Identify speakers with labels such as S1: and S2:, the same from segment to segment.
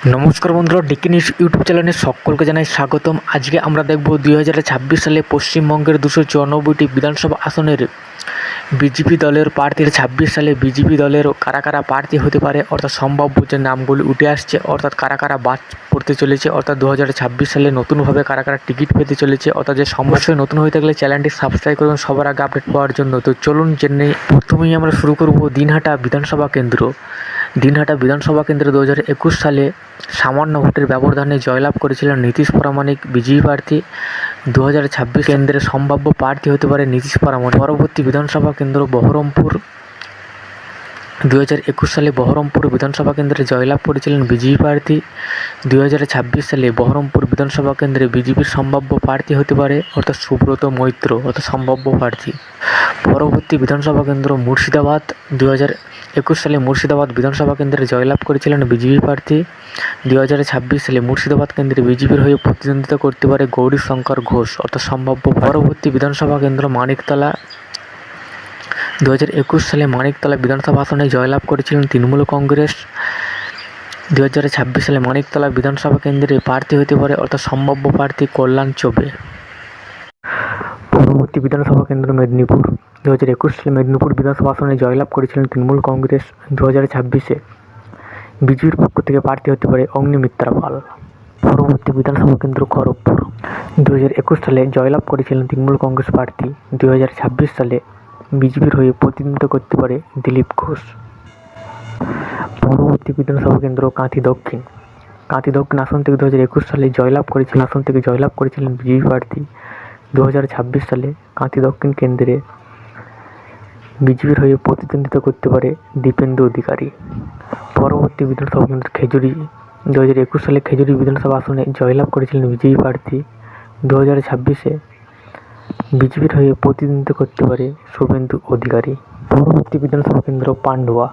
S1: নমস্কার বন্ধুরা, decay news YouTube চ্যানেলে সকলকে জানাই স্বাগতম। আজকে আমরা দেখব 2026 সালে পশ্চিমবঙ্গের 294টি বিধানসভা আসনের বিজেপি দলের প্রার্থীর 26 সালে বিজেপি দলের কারা কারা প্রার্থী হতে পারে, অর্থাৎ সম্ভাব্য যে নামগুলি উঠে আসছে, অর্থাৎ কারা কারা বাদ পড়তে চলেছে, অর্থাৎ 2026 সালে নতুনভাবে কারা কারা টিকিট পেতে চলেছে, অর্থাৎ যে সমস্যায় নতুন হয়ে থাকলে চ্যানেলটি সাবস্ক্রাইব করুন সবার আগে আপডেট পাওয়ার জন্য। তো চলুন জেনে প্রথমেই আমরা শুরু করব দিনহাটা বিধানসভা কেন্দ্র। দিনহাটা বিধানসভা কেন্দ্রে 2021 সালে সামান্য ভোটের ব্যবধানে জয়লাভ করেছিলেন নীতিশ প্রামাণিক বিজেপি প্রার্থী। 2026 কেন্দ্রে সম্ভাব্য প্রার্থী হতে পারে নীতিশ প্রামাণিক। পরবর্তী বিধানসভা কেন্দ্র বহরমপুর। 2021 সালে বহরমপুর বিধানসভা কেন্দ্রে জয়লাভ করেছিলেন বিজেপি প্রার্থী। 2026 সালে বহরমপুর বিধানসভা কেন্দ্রে বিজেপির সম্ভাব্য প্রার্থী হতে পারে অর্থাৎ সুব্রত মৈত্র, অর্থাৎ সম্ভাব্য প্রার্থী। পরবর্তী বিধানসভা কেন্দ্র মুর্শিদাবাদ। 2021 সালে মুর্শিদাবাদ বিধানসভা কেন্দ্রে জয়লাভ করেছিলেন বিজেপি প্রার্থী। 2026 সালে মুর্শিদাবাদ কেন্দ্রে বিজেপির হয়ে প্রতিদ্বন্দ্বিতা করতে পারে গৌরীশঙ্কর ঘোষ, অর্থাৎ সম্ভাব্য। পরবর্তী বিধানসভা কেন্দ্র মানিকতলা। 2021 সালে মানিকতলা বিধানসভা আসনে জয়লাভ করেছিলেন তৃণমূল কংগ্রেস। 2026 সালে মানিকতলা বিধানসভা কেন্দ্রে প্রার্থী হতে পারে অর্থাৎ সম্ভাব্য প্রার্থী কল্যাণ চৌবে। পরবর্তী বিধানসভা কেন্দ্র মেদিনীপুর। 2021 সালে মেদিনীপুর বিধানসভা আসনে জয়লাভ করেছিলেন তৃণমূল কংগ্রেস। 2026-এ বিজেপির পক্ষ থেকে প্রার্থী হতে পারে অগ্নিমিত্রা পাল। পরবর্তী বিধানসভা কেন্দ্র খড়গপুর। 2021 সালে জয়লাভ করেছিলেন তৃণমূল কংগ্রেস প্রার্থী। 2026 সালে বিজেপির হয়ে প্রতিদ্বন্দ্বিতা করতে পারে দিলীপ ঘোষ। পরবর্তী বিধানসভা কেন্দ্র কাঁথি দক্ষিণ। কাঁথি দক্ষিণ আসন থেকে 2021 সালে জয়লাভ করেছিলেন বিজেপি প্রার্থী। 2026 সালে কাঁথি দক্ষিণ কেন্দ্রে বিজেপির হয়ে প্রতিদ্বন্দ্বিতা করতে পারে দীপেন্দু অধিকারী। পরবর্তী বিধানসভা কেন্দ্র খেজুরি। 2021 সালে খেজুরি বিধানসভা আসনে জয়লাভ করেছিলেন বিজেপি প্রার্থী। 2026-এ বিজেপির হয়ে প্রতিদ্বন্দ্বিতা করতে পারে শুভেন্দু অধিকারী। পরবর্তী বিধানসভা কেন্দ্র পান্ডুয়া।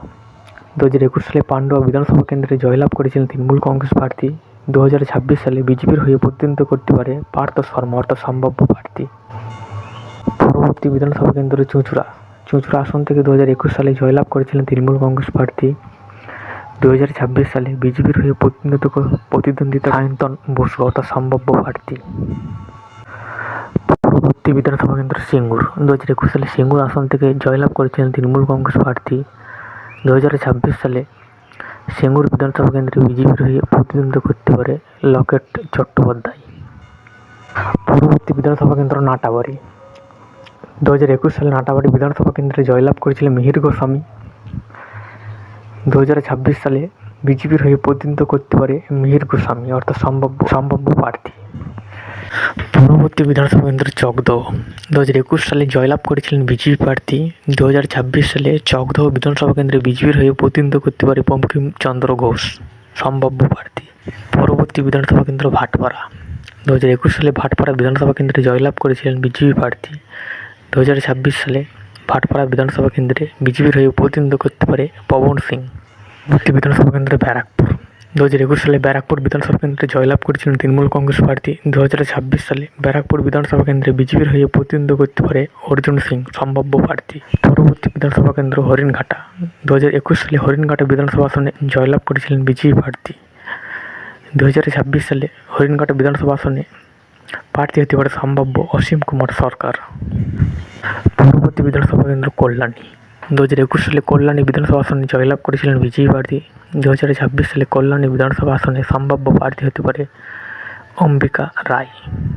S1: 2021 সালে পান্ডুয়া বিধানসভা কেন্দ্রে জয়লাভ করেছিলেন তৃণমূল কংগ্রেস প্রার্থী। 2026 সালে বিজেপির হয়ে প্রতিদ্বন্দ্বিতা করতে পারে পার্থ শর্মা, অর্থাৎ সম্ভাব্য প্রার্থী। পরবর্তী বিধানসভা কেন্দ্র চুঁচুড়া। চুঁচুড়া আসন থেকে 2021 সালে জয়লাভ করেছিলেন তৃণমূল কংগ্রেস প্রার্থী। 2026 সালে বিজেপির হয়ে প্রতিদ্বন্দ্বিতা সায়ন্তন বসু, অর্থাৎ সম্ভাব্য প্রার্থী। পরবর্তী বিধানসভা কেন্দ্র সিঙ্গুর। 2021 সালে সিঙ্গুর আসন থেকে জয়লাভ করেছিলেন তৃণমূল কংগ্রেস প্রার্থী। 2026 সালে সিঙ্গুর বিধানসভা কেন্দ্রে বিজেপির হয়ে প্রতিদ্বন্দ্বিতা করতে পারে লকেট চট্টোপাধ্যায়। পরবর্তী বিধানসভা কেন্দ্র নাটাবাড়ি। 2021 সালে নাটাবাড়ি বিধানসভা কেন্দ্রে জয়লাভ করেছিলেন মিহির গোস্বামী। 2026 সালে বিজেপির হয়ে প্রতিদ্বন্দ্বিতা করতে পারে মিহির গোস্বামী, অর্থাৎ সম্ভাব্য প্রার্থী। পরবর্তী বিধানসভা কেন্দ্র চকদহ। 2021 সালে জয়লাভ করেছিলেন বিজেপি প্রার্থী। 2026 সালে চকদহ বিধানসভা কেন্দ্রে বিজেপির হয়ে প্রতিদ্বন্দ্বিতা করতে পারে বঙ্কিমচন্দ্র ঘোষ, সম্ভাব্য প্রার্থী। পরবর্তী বিধানসভা কেন্দ্র ভাটপাড়া। 2021 সালে ভাটপাড়া বিধানসভা কেন্দ্রে জয়লাভ করেছিলেন বিজেপি প্রার্থী। 2026 সালে ভাটপাড়া বিধানসভা কেন্দ্রে বিজেপির হয়ে প্রতিদ্বন্দ্বিতা করতে পারে পবন সিং। পরবর্তী বিধানসভা কেন্দ্র ব্যারাকপুর। 2021 সালে ব্যারাকপুর বিধানসভা কেন্দ্রে জয়লাভ করেছিলেন তৃণমূল কংগ্রেস প্রার্থী। 2026 সালে ব্যারাকপুর বিধানসভা কেন্দ্রে বিজেপির হয়ে প্রতিদ্বন্দ্বিতা করতে পারে অর্জুন সিং, সম্ভাব্য প্রার্থী। পরবর্তী বিধানসভা কেন্দ্র হরিণঘাটা। 2021 সালে হরিণঘাটা বিধানসভা আসনে জয়লাভ করেছিলেন বিজেপি প্রার্থী। 2026 সালে হরিণঘাটা বিধানসভা আসনে প্রার্থী হতে পারে সম্ভাব্য অসীম কুমার সরকার। পরবর্তী বিধানসভা কেন্দ্র কল্যাণী। 2021 সালে কল্যাণী বিধানসভা আসনে জয়লাভ করেছিলেন বিজেপি প্রার্থী। 2026 সালে কল্যাণী বিধানসভা আসনে সম্ভাব্য প্রার্থী হতে পারে অম্বিকা রায়।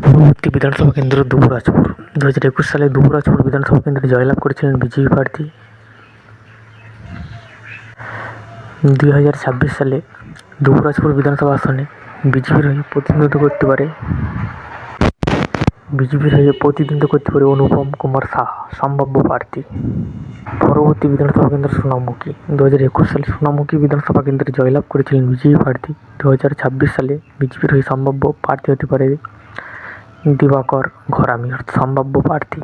S1: পরবর্তী বিধানসভা কেন্দ্র দুবরাজপুর। 2021 সালে দুবরাজপুর বিধানসভা কেন্দ্রে জয়লাভ করেছিলেন বিজেপি প্রার্থী। 2026 সালে দুবরাজপুর বিধানসভা আসনে বিজেপির হয়ে প্রতিদ্বন্দ্বিতা করতে পারে অনুপম কুমার সাহা, সম্ভাব্য প্রার্থী। পরবর্তী বিধানসভা কেন্দ্র সোনামুখী। 2021 সালে সোনামুখী বিধানসভা কেন্দ্রে জয়লাভ করেছিলেন বিজেপি প্রার্থী। 2026 সালে বিজেপির হয়ে সম্ভাব্য প্রার্থী হতে পারে দিবাকর ঘরামি, সম্ভাব্য প্রার্থী।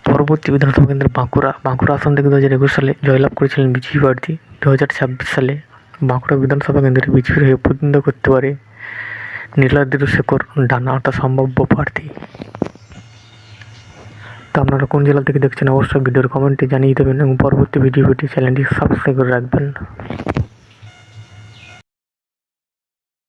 S1: পরবর্তী বিধানসভা কেন্দ্র বাঁকুড়া। বাঁকুড়া আসন থেকে 2021 সালে জয়লাভ করেছিলেন বিজেপি প্রার্থী। 2026 সালে বাঁকুড়া বিধানসভা কেন্দ্রে বিজেপির হয়ে প্রতিদ্বন্দ্বিতা করতে পারে নীলাদ্রি শেখর ডানা, অর্থাৎ সম্ভাব্য প্রার্থী। তো আপনারা কোন জেলা থেকে দেখছেন অবশ্যই ভিডিওর কমেন্টে জানিয়ে দেবেন এবং পরবর্তী ভিডিও চ্যানেলটি সাবস্ক্রাইব করে রাখবেন।